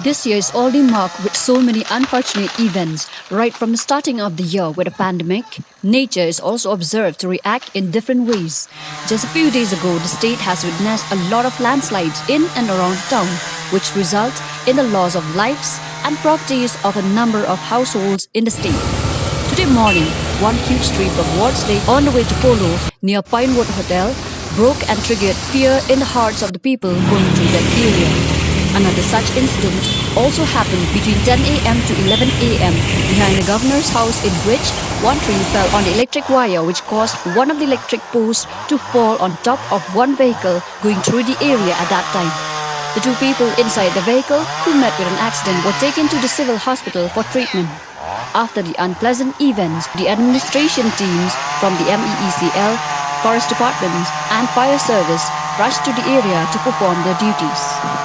This year is already marked with so many unfortunate events. Right from the starting of the year with a pandemic, nature is also observed to react in different ways. Just a few days ago, the state has witnessed a lot of landslides in and around town, which result in the loss of lives and properties of a number of households in the state. Today morning, one huge tree from Wardsley on the way to Polo near Pinewood Hotel broke and triggered fear in the hearts of the people going through that area. Another such incident also happened between 10 a.m. to 11 a.m. behind the governor's house, in which one tree fell on the electric wire, which caused one of the electric posts to fall on top of one vehicle going through the area at that time. The two people inside the vehicle who met with an accident were taken to the civil hospital for treatment. After the unpleasant events, the administration teams from the MEECL, forest departments and fire service rushed to the area to perform their duties.